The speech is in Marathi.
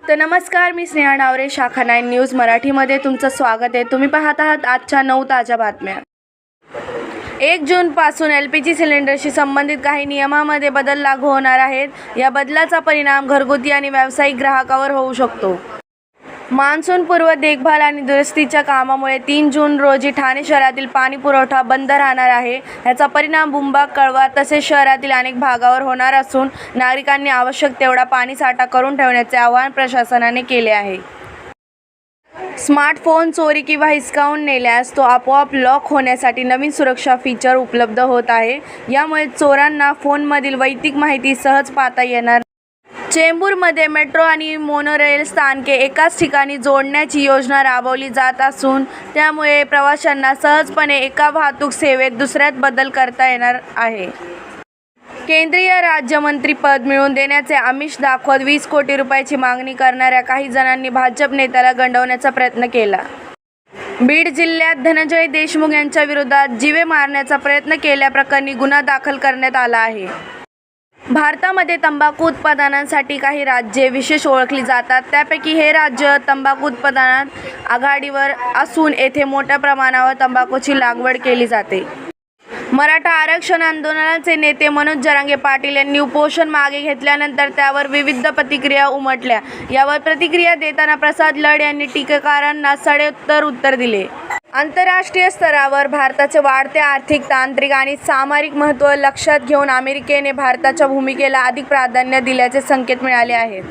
तर नमस्कार, मी स्नेहा डावरे, शाखा 9 न्यूज मराठीमध्ये तुमचं स्वागत आहे. तुम्ही पाहत आहात आजच्या 9 ताज्या बातम्या. 1 जूनपासून LPG सिलेंडरशी संबंधित काही नियमांमध्ये बदल लागू होणार आहेत. या बदलाचा परिणाम घरगुती आणि व्यावसायिक ग्राहकांवर होऊ शकतो. मान्सूनपूर्व देखभाल आणि दुरुस्तीच्या कामामुळे 3 जून रोजी ठाणे शहरातील पाणी पुरवठा बंद राहणार आहे. याचा परिणाम बुंबाग, कळवा तसेच शहरातील अनेक भागावर होणार असून नागरिकांनी आवश्यक तेवढा पाणीसाठा करून ठेवण्याचे आवाहन प्रशासनाने केले आहे. स्मार्टफोन चोरी किंवा हिसकावून नेल्यास तो आपोआप लॉक होण्यासाठी नवीन सुरक्षा फीचर उपलब्ध होत आहे. यामुळे चोरांना फोनमधील वैयक्तिक माहिती सहज पाहता येणार. चेंबूरमध्ये मेट्रो आणि मोनोरेल स्थानके एकाच ठिकाणी जोडण्याची योजना राबवली जात असून त्यामुळे प्रवाशांना सहजपणे एका वाहतूक सेवेत दुसऱ्यात बदल करता येणार आहे. केंद्रीय राज्यमंत्रीपद मिळवून देण्याचे आमिष दाखवत 20 कोटी रुपयाची मागणी करणाऱ्या काही जणांनी भाजप नेत्याला गंडवण्याचा प्रयत्न केला. बीड जिल्ह्यात धनंजय देशमुख यांच्या विरोधात जीवे मारण्याचा प्रयत्न केल्याप्रकरणी गुन्हा दाखल करण्यात आला आहे. भारतामध्ये तंबाखू उत्पादनांसाठी काही राज्ये विशेष ओळखली जातात. त्यापैकी हे राज्य तंबाखू उत्पादनात आघाडीवर असून येथे मोठ्या प्रमाणावर तंबाखूची लागवड केली जाते. मराठा आरक्षण आंदोलनाचे नेते मनोज जरांगे पाटील यांनी उपोषण मागे घेतल्यानंतर त्यावर विविध प्रतिक्रिया उमटल्या. यावर प्रतिक्रिया देताना प्रसाद लड यांनी टीकाकारांना सडेतोड उत्तर दिले. आंतरराष्ट्रीय स्तरावर भारताचे वाढते आर्थिक, तांत्रिक आणि सामरिक महत्त्व लक्षात घेऊन अमेरिकेने भारताच्या भूमिकेला अधिक प्राधान्य दिल्याचे संकेत मिळाले आहेत.